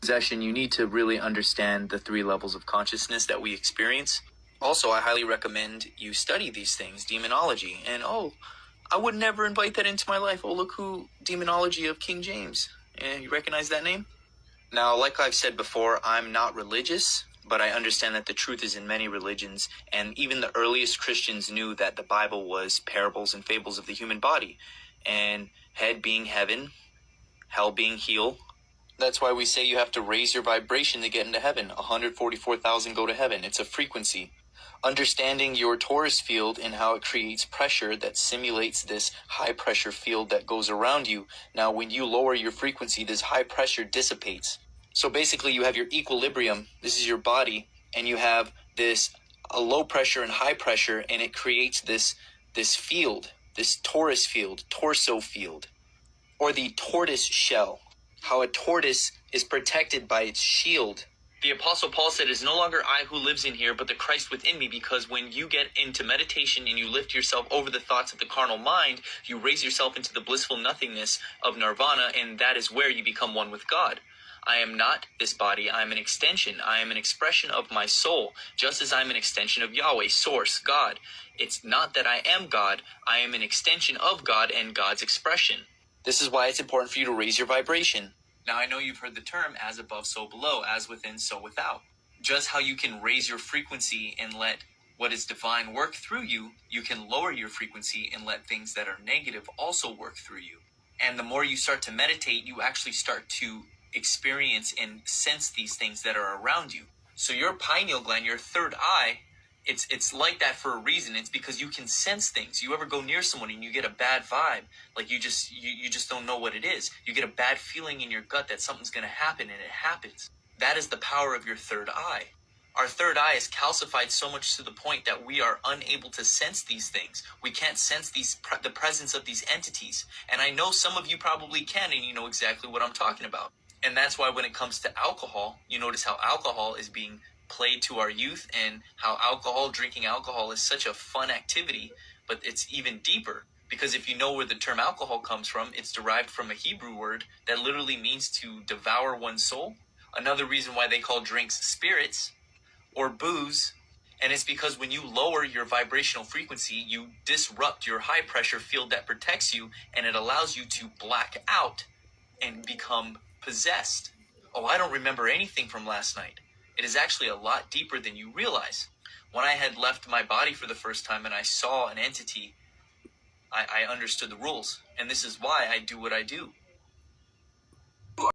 possession, you need to really understand the three levels of consciousness that we experience. Also, I highly recommend you study these things, demonology. And I would never invite that into my life. Oh, look who, demonology of King James. You recognize that name? Now, like I've said before, I'm not religious, but I understand that the truth is in many religions, and even the earliest Christians knew that the Bible was parables and fables of the human body, and head being heaven, hell being hell. That's why we say you have to raise your vibration to get into heaven. 144,000 go to heaven. It's a frequency. Understanding your torus field and how it creates pressure that simulates this high pressure field that goes around you. Now, when you lower your frequency, this high pressure dissipates. So basically, you have your equilibrium. This is your body, and you have a low pressure and high pressure, and it creates this field, this torus field, torso field, or the tortoise shell. How a tortoise is protected by its shield. The Apostle Paul said, "It is no longer I who lives in here, but the Christ within me," because when you get into meditation and you lift yourself over the thoughts of the carnal mind, you raise yourself into the blissful nothingness of nirvana, and that is where you become one with God. I am not this body. I am an extension. I am an expression of my soul, just as I am an extension of Yahweh, Source, God. It's not that I am God. I am an extension of God and God's expression. This is why it's important for you to raise your vibration. Now, I know you've heard the term as above, so below, as within, so without. Just how you can raise your frequency and let what is divine work through you, you can lower your frequency and let things that are negative also work through you. And the more you start to meditate, you actually start to experience and sense these things that are around you. So your pineal gland, your third eye, it's like that for a reason. It's because you can sense things. You ever go near someone and you get a bad vibe, like you just don't know what it is. You get a bad feeling in your gut that something's going to happen, and it happens. That is the power of your third eye. Our third eye is calcified so much to the point that we are unable to sense these things. We can't sense the presence of these entities. And I know some of you probably can, and you know exactly what I'm talking about. And that's why when it comes to alcohol, you notice how alcohol is being played to our youth, and how drinking alcohol is such a fun activity, but it's even deeper, because if you know where the term alcohol comes from, it's derived from a Hebrew word that literally means to devour one's soul. Another reason why they call drinks spirits or booze, and it's because when you lower your vibrational frequency, you disrupt your high pressure field that protects you, and it allows you to black out and become possessed. Oh, I don't remember anything from last night. It is actually a lot deeper than you realize. When I had left my body for the first time and I saw an entity, I understood the rules. And this is why I do what I do.